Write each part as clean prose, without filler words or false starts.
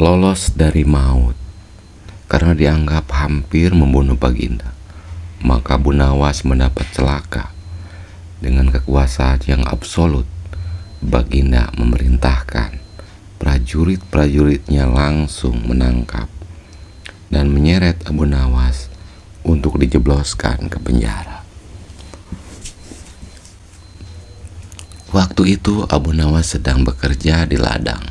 lolos dari maut karena dianggap hampir membunuh Baginda. Maka Abu Nawas mendapat celaka. Dengan kekuasaan yang absolut, Baginda memerintahkan prajurit-prajuritnya langsung menangkap dan menyeret Abu Nawas untuk dijebloskan ke penjara. Waktu itu Abu Nawas sedang bekerja di ladang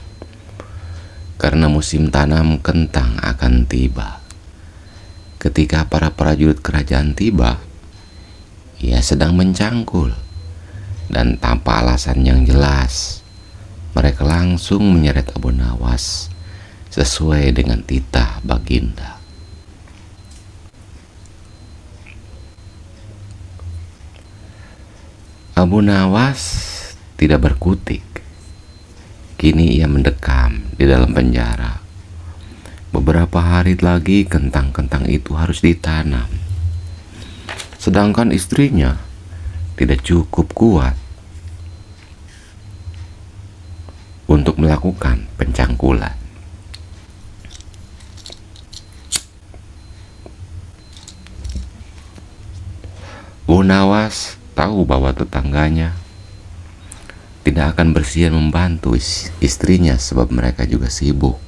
karena musim tanam kentang akan tiba. Ketika para prajurit kerajaan tiba, ia sedang mencangkul, dan tanpa alasan yang jelas, mereka langsung menyeret Abu Nawas sesuai dengan titah Baginda. Abu Nawas tidak berkutik. Kini ia mendekam di dalam penjara. Beberapa hari lagi kentang-kentang itu harus ditanam. Sedangkan istrinya tidak cukup kuat untuk melakukan pencangkulan. Abu Nawas tahu bahwa tetangganya tidak akan bersedia membantu istrinya sebab mereka juga sibuk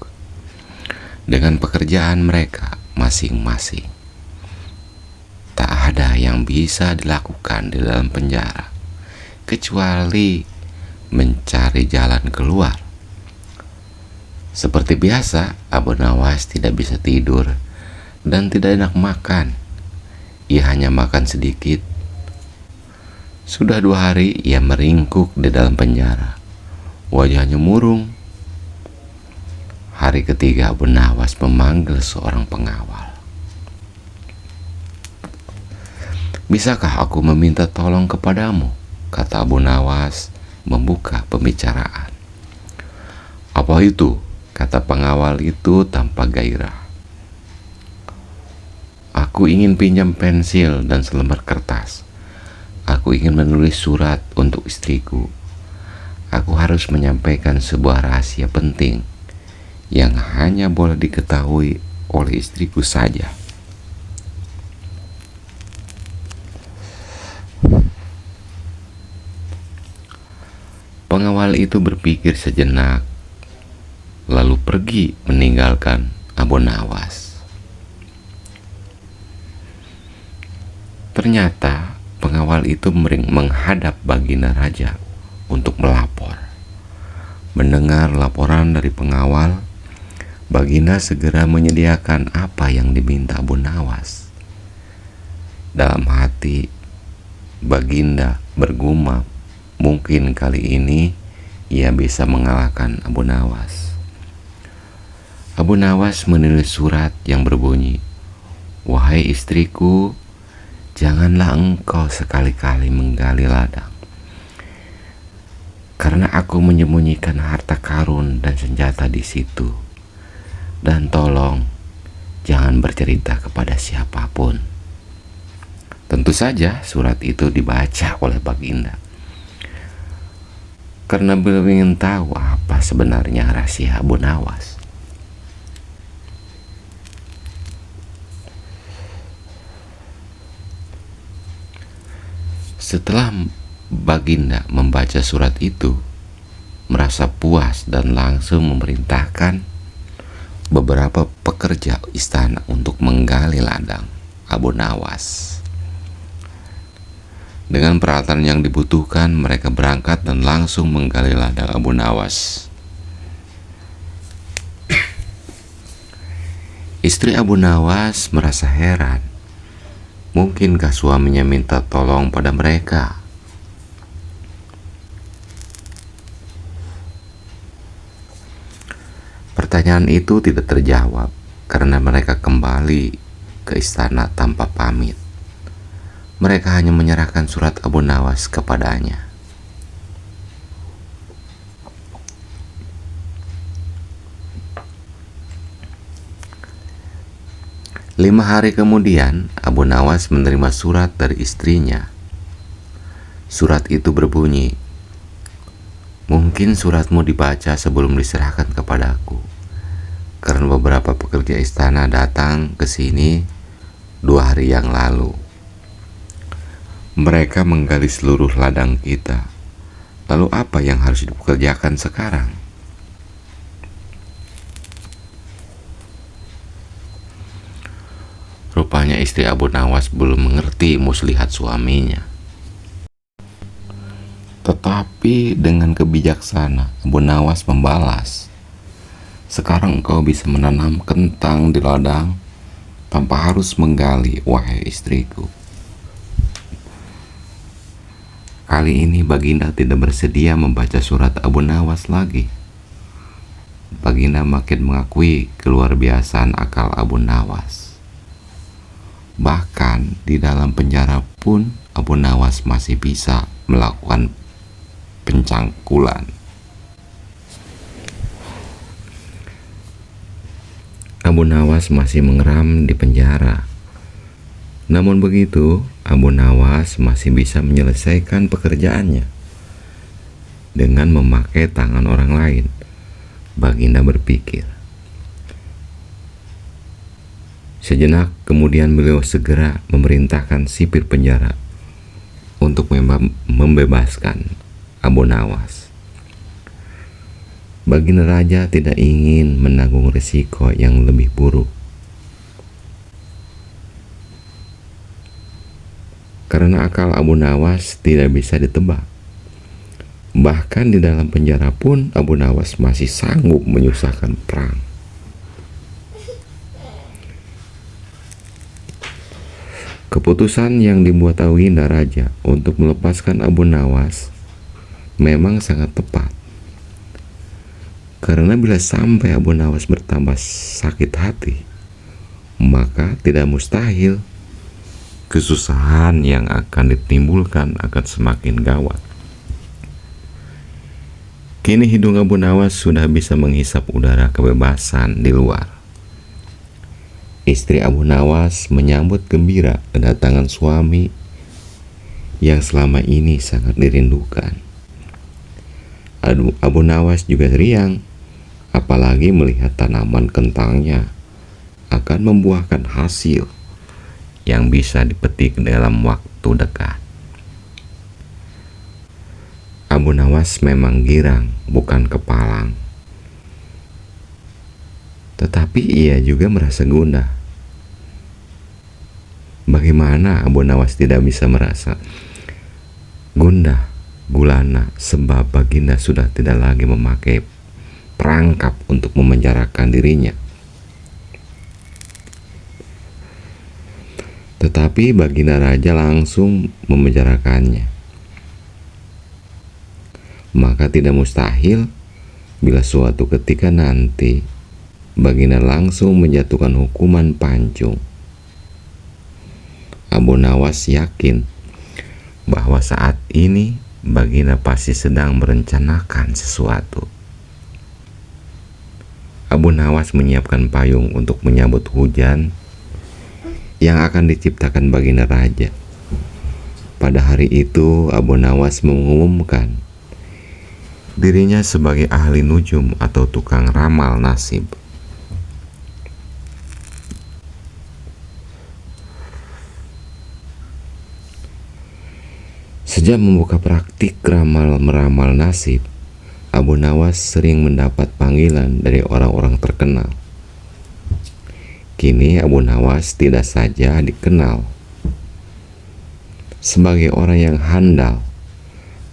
dengan pekerjaan mereka masing-masing. Tak ada yang bisa dilakukan di dalam penjara kecuali mencari jalan keluar. Seperti biasa, Abu Nawas tidak bisa tidur dan tidak enak makan. Ia hanya makan sedikit. Sudah 2 hari ia meringkuk di dalam penjara. Wajahnya murung. Hari ketiga Abu Nawas memanggil seorang pengawal. "Bisakah aku meminta tolong kepadamu?" kata Abu Nawas membuka pembicaraan. "Apa itu?" kata pengawal itu tanpa gairah. "Aku ingin pinjam pensil dan selembar kertas. Aku ingin menulis surat untuk istriku. Aku harus menyampaikan sebuah rahasia penting yang hanya boleh diketahui oleh istriku saja." Pengawal itu berpikir sejenak, lalu pergi meninggalkan Abu Nawas. Ternyata pengawal itu menghadap Baginda Raja untuk melapor. Mendengar laporan dari pengawal, Baginda segera menyediakan apa yang diminta Abu Nawas. Dalam hati, Baginda bergumam, mungkin kali ini ia bisa mengalahkan Abu Nawas. Abu Nawas menulis surat yang berbunyi, "Wahai istriku, janganlah engkau sekali-kali menggali ladang, karena aku menyembunyikan harta karun dan senjata di situ. Dan tolong jangan bercerita kepada siapapun." Tentu saja surat itu dibaca oleh Baginda, karena beliau ingin tahu apa sebenarnya rahasia Abu Nawas. Setelah Baginda membaca surat itu, merasa puas dan langsung memerintahkan beberapa pekerja istana untuk menggali ladang Abu Nawas. Dengan peralatan yang dibutuhkan, mereka berangkat dan langsung menggali ladang Abu Nawas. Istri Abu Nawas merasa heran. Mungkinkah suaminya minta tolong pada mereka? Pertanyaan itu tidak terjawab karena mereka kembali ke istana tanpa pamit. Mereka hanya menyerahkan surat Abu Nawas kepadanya. Lima hari kemudian, Abu Nawas menerima surat dari istrinya. Surat itu berbunyi, "Mungkin suratmu dibaca sebelum diserahkan kepadaku, Raja Istana datang ke sini 2 hari yang lalu. Mereka menggali seluruh ladang kita. Lalu apa yang harus dikerjakan sekarang? Rupanya istri Abu Nawas belum mengerti muslihat suaminya. Tetapi dengan kebijaksana, Abu Nawas membalas, "Sekarang engkau bisa menanam kentang di ladang tanpa harus menggali, wahai istriku." Kali ini Baginda tidak bersedia membaca surat Abu Nawas lagi. Baginda makin mengakui keluar biasaan akal Abu Nawas. Bahkan di dalam penjara pun Abu Nawas masih bisa melakukan pencangkulan. Abu Nawas masih mengeram di penjara. Namun begitu, Abu Nawas masih bisa menyelesaikan pekerjaannya dengan memakai tangan orang lain. Baginda berpikir. Sejenak kemudian beliau segera memerintahkan sipir penjara untuk membebaskan Abu Nawas. Baginda Raja tidak ingin menanggung risiko yang lebih buruk. Karena akal Abu Nawas tidak bisa ditebak. Bahkan di dalam penjara pun Abu Nawas masih sanggup menyusahkan perang. Keputusan yang dibuat Baginda Raja untuk melepaskan Abu Nawas memang sangat tepat. Karena bila sampai Abu Nawas bertambah sakit hati, maka tidak mustahil kesusahan yang akan ditimbulkan akan semakin gawat. Kini hidung Abu Nawas sudah bisa menghisap udara kebebasan di luar. Istri Abu Nawas menyambut gembira kedatangan suami yang selama ini sangat dirindukan. Abu Nawas juga riang, apalagi melihat tanaman kentangnya akan membuahkan hasil yang bisa dipetik dalam waktu dekat. Abu Nawas memang girang, bukan kepalang. Tetapi ia juga merasa gundah. Bagaimana Abu Nawas tidak bisa merasa gundah gulana sebab Baginda sudah tidak lagi memakai perangkap untuk memenjarakan dirinya. Tetapi Baginda Raja langsung memenjarakannya. Maka tidak mustahil bila suatu ketika nanti Baginda langsung menjatuhkan hukuman pancung. Abu Nawas yakin bahwa saat ini Baginda pasti sedang merencanakan sesuatu. Abu Nawas menyiapkan payung untuk menyambut hujan yang akan diciptakan Baginda Raja. Pada hari itu Abu Nawas mengumumkan dirinya sebagai ahli nujum atau tukang ramal nasib. Sejak membuka praktik meramal nasib, Abu Nawas sering mendapat panggilan dari orang-orang terkenal. Kini Abu Nawas tidak saja dikenal sebagai orang yang handal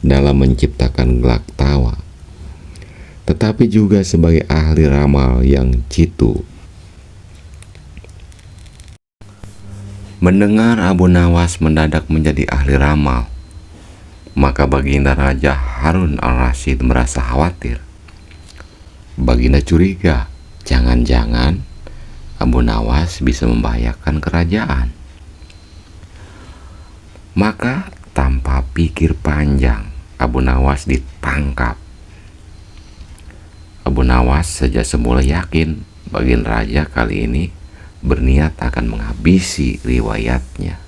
dalam menciptakan gelak tawa, tetapi juga sebagai ahli ramal yang jitu. Mendengar Abu Nawas mendadak menjadi ahli ramal, maka Baginda Raja Harun al-Rasyid merasa khawatir. Baginda curiga, jangan-jangan Abu Nawas bisa membahayakan kerajaan. Maka tanpa pikir panjang, Abu Nawas ditangkap. Abu Nawas sejak semula yakin Baginda Raja kali ini berniat akan menghabisi riwayatnya.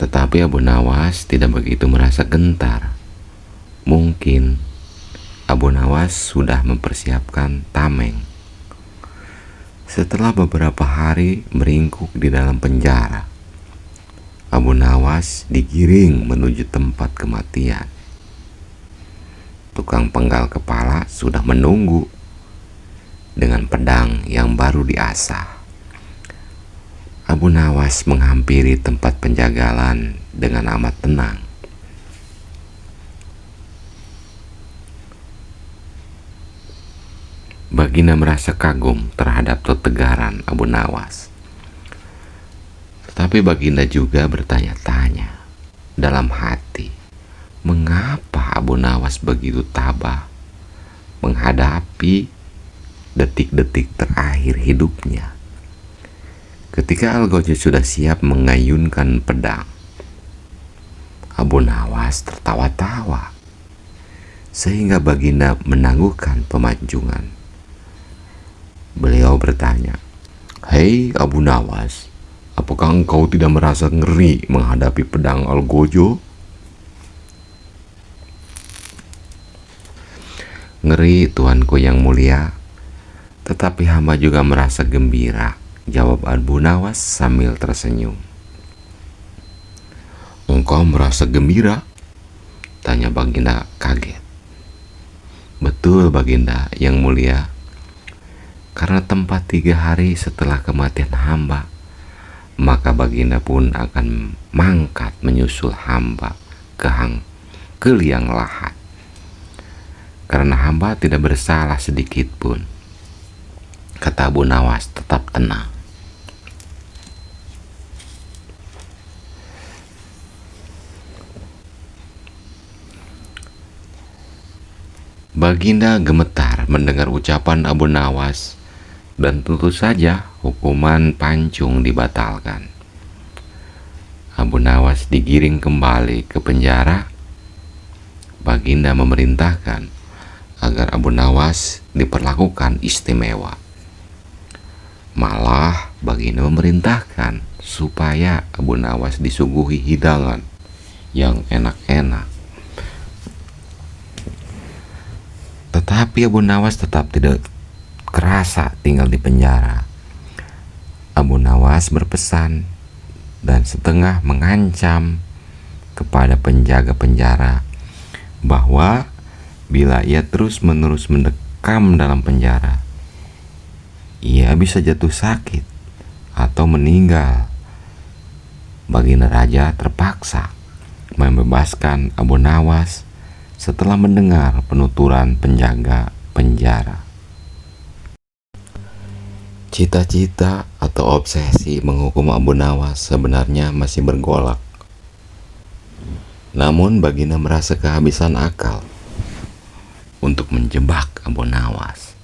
Tetapi Abu Nawas tidak begitu merasa gentar. Mungkin Abu Nawas sudah mempersiapkan tameng Setelah beberapa hari meringkuk di dalam penjara, Abu Nawas digiring menuju tempat kematian. Tukang penggal kepala sudah menunggu dengan pedang yang baru diasah. Abu Nawas menghampiri tempat penjagalan dengan amat tenang. Baginda merasa kagum terhadap ketegaran Abu Nawas. Tetapi Baginda juga bertanya-tanya dalam hati, mengapa Abu Nawas begitu tabah menghadapi detik-detik terakhir hidupnya. Ketika Algojo sudah siap mengayunkan pedang, Abu Nawas tertawa-tawa sehingga Baginda menangguhkan pemanjungan. Beliau bertanya, "Hei Abu Nawas, apakah engkau tidak merasa ngeri menghadapi pedang Algojo?" "Ngeri, tuanku yang mulia, tetapi hamba juga merasa gembira," jawab Abu Nawas sambil tersenyum. "Engkau merasa gembira?" tanya Baginda kaget. "Betul Baginda yang mulia, karena tempat 3 hari setelah kematian hamba, maka Baginda pun akan mangkat menyusul hamba ke liang lahat. Karena hamba tidak bersalah sedikit pun," kata Abu Nawas tetap tenang. Baginda gemetar mendengar ucapan Abu Nawas, dan tentu saja hukuman pancung dibatalkan. Abu Nawas digiring kembali ke penjara. Baginda memerintahkan agar Abu Nawas diperlakukan istimewa. Malah Baginda memerintahkan supaya Abu Nawas disuguhi hidangan yang enak-enak. Tetapi Abu Nawas tetap tidak kerasa tinggal di penjara. Abu Nawas berpesan dan setengah mengancam kepada penjaga penjara bahwa bila ia terus-menerus mendekam dalam penjara, ia bisa jatuh sakit atau meninggal. Baginda Raja terpaksa membebaskan Abu Nawas setelah mendengar penuturan penjaga penjara. Cita-cita atau obsesi menghukum Abu Nawas sebenarnya masih bergolak. Namun Baginda merasa kehabisan akal untuk menjebak Abu Nawas.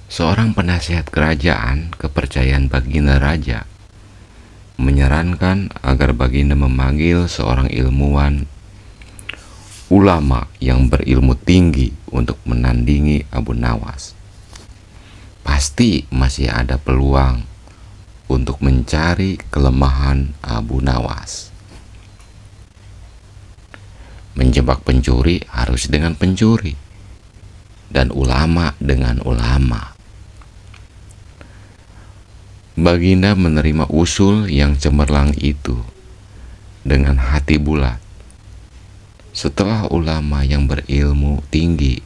Seorang penasihat kerajaan kepercayaan Baginda Raja menyarankan agar Baginda memanggil seorang ilmuwan ulama yang berilmu tinggi untuk menandingi Abu Nawas. Pasti masih ada peluang untuk mencari kelemahan Abu Nawas. Menjebak pencuri harus dengan pencuri, dan ulama dengan ulama. Baginda menerima usul yang cemerlang itu dengan hati bulat. Setelah ulama yang berilmu tinggi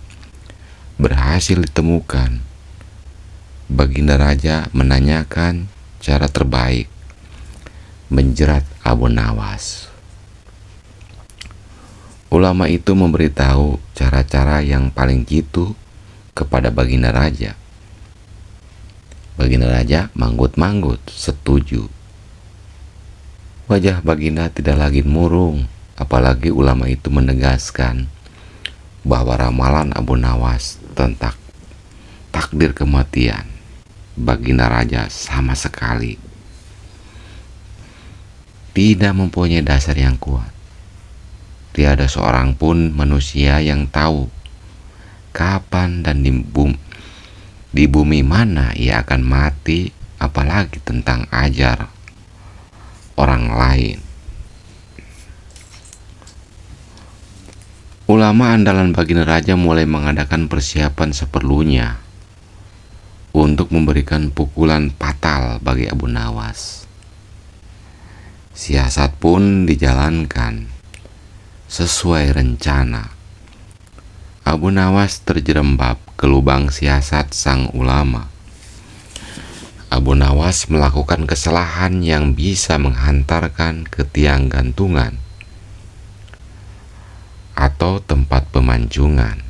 berhasil ditemukan, Baginda Raja menanyakan cara terbaik menjerat Abu Nawas. Ulama itu memberitahu cara-cara yang paling jitu kepada Baginda Raja. Baginda Raja manggut-manggut setuju. Wajah Baginda tidak lagi murung, apalagi ulama itu menegaskan bahwa ramalan Abu Nawas tentang takdir kematian Baginda Raja sama sekali tidak mempunyai dasar yang kuat. Tiada seorang pun manusia yang tahu kapan dan di bumi mana ia akan mati, apalagi tentang ajar orang lain. Ulama andalan Baginda Raja mulai mengadakan persiapan seperlunya untuk memberikan pukulan fatal bagi Abu Nawas. Siasat pun dijalankan sesuai rencana. Abu Nawas terjerembab ke lubang siasat sang ulama. Abu Nawas melakukan kesalahan yang bisa menghantarkan ke tiang gantungan atau tempat pemancingan.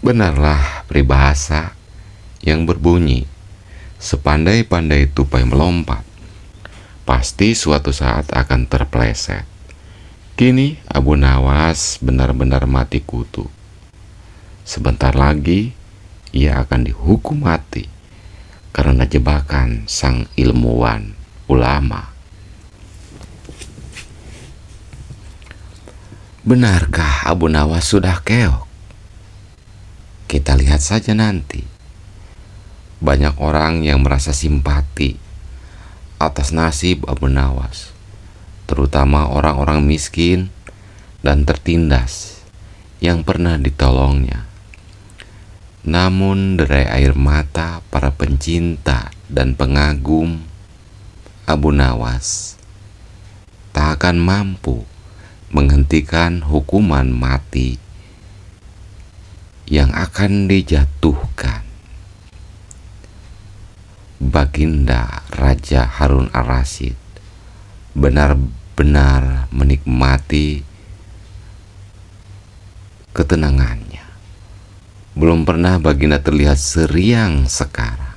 Benarlah peribahasa yang berbunyi, sepandai-pandai tupai melompat, pasti suatu saat akan terpeleset. Kini Abu Nawas benar-benar mati kutu. Sebentar lagi ia akan dihukum mati karena jebakan sang ilmuwan ulama. Benarkah Abu Nawas sudah keok? Kita lihat saja nanti. Banyak orang yang merasa simpati atas nasib Abu Nawas, terutama orang-orang miskin dan tertindas yang pernah ditolongnya. Namun derai air mata para pencinta dan pengagum Abu Nawas tak akan mampu menghentikan hukuman mati yang akan dijatuhkan. Baginda Raja Harun Ar-Rasyid benar-benar menikmati ketenangannya. Belum pernah Baginda terlihat seriang sekarang.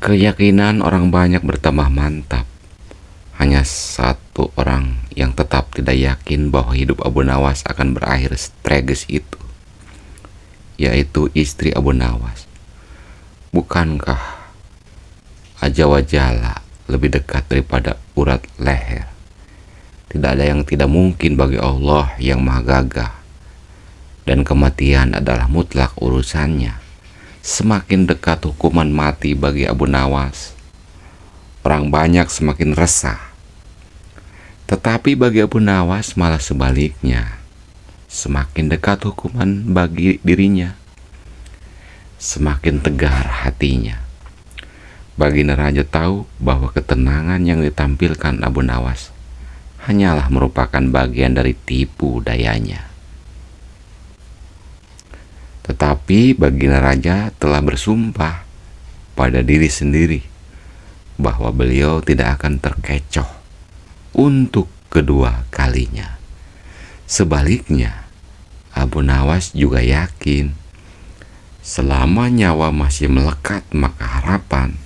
Keyakinan orang banyak bertambah mantap. Hanya satu orang yang tetap tidak yakin bahwa hidup Abu Nawas akan berakhir setragis itu, yaitu istri Abu Nawas. Bukankah ajawajalla lebih dekat daripada urat leher? Tidak ada yang tidak mungkin bagi Allah yang maha gagah, dan kematian adalah mutlak urusannya. Semakin dekat hukuman mati bagi Abu Nawas, orang banyak semakin resah. Tetapi bagi Abu Nawas malah sebaliknya. Semakin dekat hukuman bagi dirinya, semakin tegar hatinya. Baginda Raja tahu bahwa ketenangan yang ditampilkan Abu Nawas hanyalah merupakan bagian dari tipu dayanya. Tetapi Baginda Raja telah bersumpah pada diri sendiri bahwa beliau tidak akan terkecoh untuk kedua kalinya. Sebaliknya, Abu Nawas juga yakin selama nyawa masih melekat, maka harapan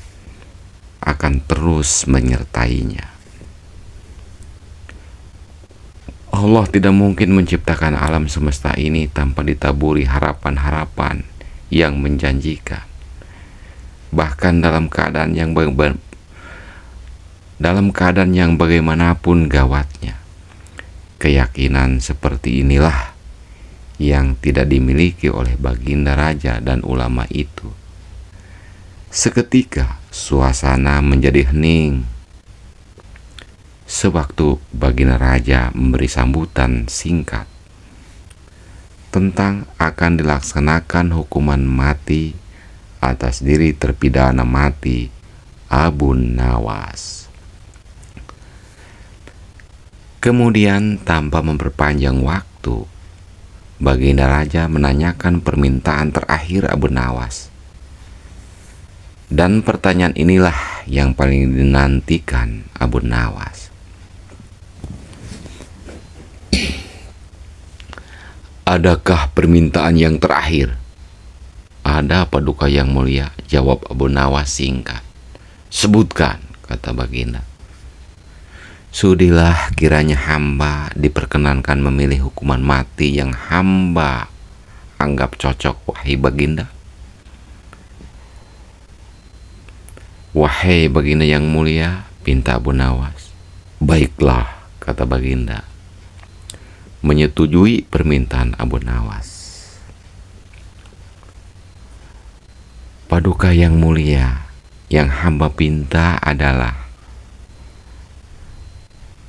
akan terus menyertainya. Allah tidak mungkin menciptakan alam semesta ini tanpa ditaburi harapan-harapan yang menjanjikan. Bahkan dalam keadaan yang bagaimanapun gawatnya, keyakinan seperti inilah yang tidak dimiliki oleh Baginda Raja dan ulama itu. Seketika suasana menjadi hening. Sewaktu Baginda Raja memberi sambutan singkat tentang akan dilaksanakan hukuman mati atas diri terpidana mati Abu Nawas. Kemudian tanpa memperpanjang waktu, Baginda Raja menanyakan permintaan terakhir Abu Nawas. Dan pertanyaan inilah yang paling dinantikan Abu Nawas. Adakah permintaan yang terakhir? Ada, Paduka Yang Mulia, jawab Abu Nawas singkat. Sebutkan, kata Baginda. Sudilah kiranya hamba diperkenankan memilih hukuman mati yang hamba anggap cocok, wahai Baginda. Wahai Baginda yang mulia, pinta Abu Nawas. Baiklah, kata Baginda, menyetujui permintaan Abu Nawas. Paduka yang mulia, yang hamba pinta adalah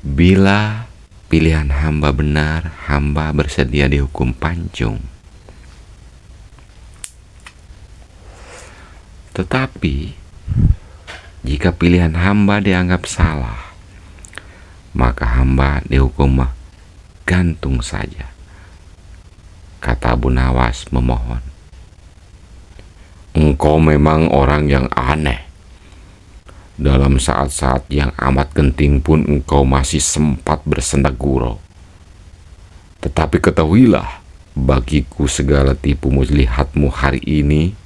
bila pilihan hamba benar, hamba bersedia dihukum pancung. Tetapi jika pilihan hamba dianggap salah, maka hamba dihukum gantung saja, kata Abu Nawas memohon. Engkau memang orang yang aneh. Dalam saat-saat yang amat genting pun engkau masih sempat bersenda gurau. Tetapi ketahuilah, bagiku segala tipu muslihatmu hari ini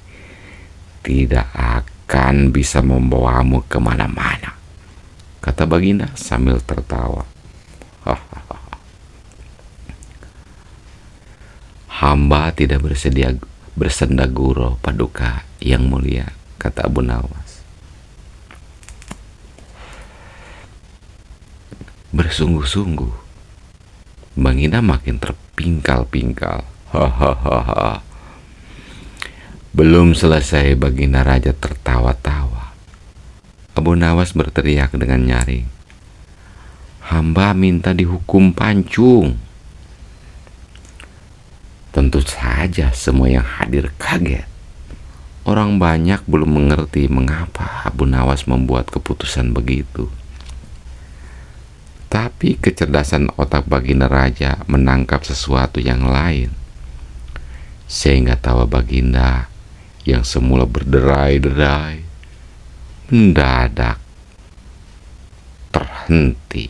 tidak akan bisa membawamu kemana-mana, kata Baginda sambil tertawa. Hamba tidak bersedia bersenda gurau, Paduka yang mulia, kata Abu Nawas. Bersungguh-sungguh, Baginda makin terpingkal-pingkal. Hahaha. Belum selesai Baginda Raja tertawa-tawa, Abu Nawas berteriak dengan nyaring, hamba minta dihukum pancung. Tentu saja semua yang hadir kaget. Orang banyak belum mengerti mengapa Abu Nawas membuat keputusan begitu. Tapi kecerdasan otak Baginda Raja menangkap sesuatu yang lain, sehingga tawa Baginda yang semula berderai-derai mendadak terhenti.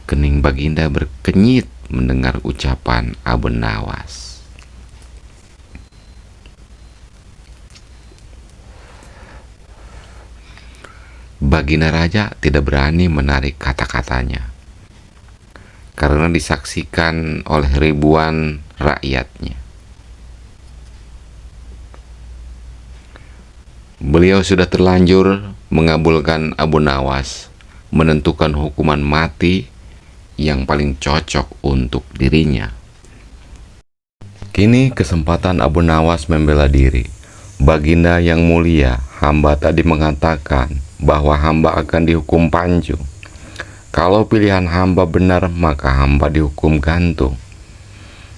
Kening Baginda berkenyit mendengar ucapan Abu Nawas. Baginda Raja tidak berani menarik kata-katanya karena disaksikan oleh ribuan rakyatnya. Beliau sudah terlanjur mengabulkan Abu Nawas menentukan hukuman mati yang paling cocok untuk dirinya. Kini kesempatan Abu Nawas membela diri. Baginda yang mulia, hamba tadi mengatakan bahwa hamba akan dihukum pancung. Kalau pilihan hamba benar, maka hamba dihukum gantung.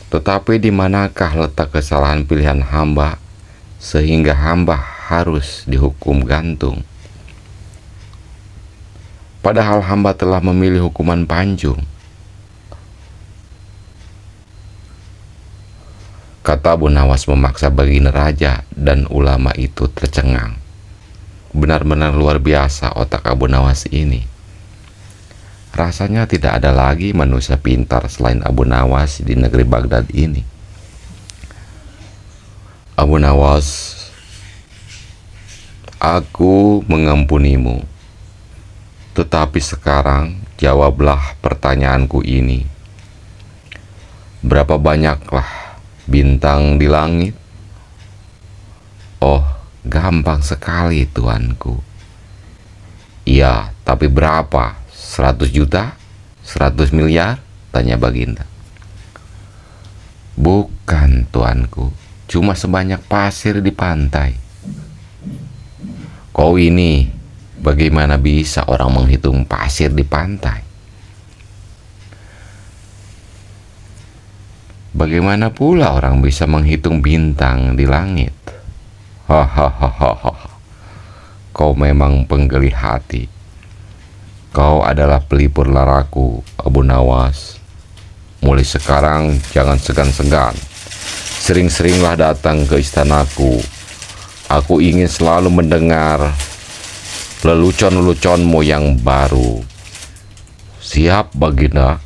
Tetapi di manakah letak kesalahan pilihan hamba sehingga hamba harus dihukum gantung? Padahal hamba telah memilih hukuman pancung, kata Abu Nawas memaksa Baginda Raja, dan ulama itu tercengang. Benar-benar luar biasa otak Abu Nawas ini. Rasanya tidak ada lagi manusia pintar selain Abu Nawas di negeri Baghdad ini. Abu Nawas, aku mengampunimu. Tetapi sekarang jawablah pertanyaanku ini. Berapa banyaklah bintang di langit? Oh, gampang sekali, tuanku. Iya, tapi berapa? 100 juta? 100 miliar? Tanya Baginda. Bukan, tuanku. Cuma sebanyak pasir di pantai. Kau ini, bagaimana bisa orang menghitung pasir di pantai? Bagaimana pula orang bisa menghitung bintang di langit? Hahaha. Kau memang penggeli hati. Kau adalah pelipur laraku, Abu Nawas. Mulai sekarang jangan segan-segan. Sering-seringlah datang ke istanaku. Aku ingin selalu mendengar lelucon-leluconmu yang baru. Siap, Baginda?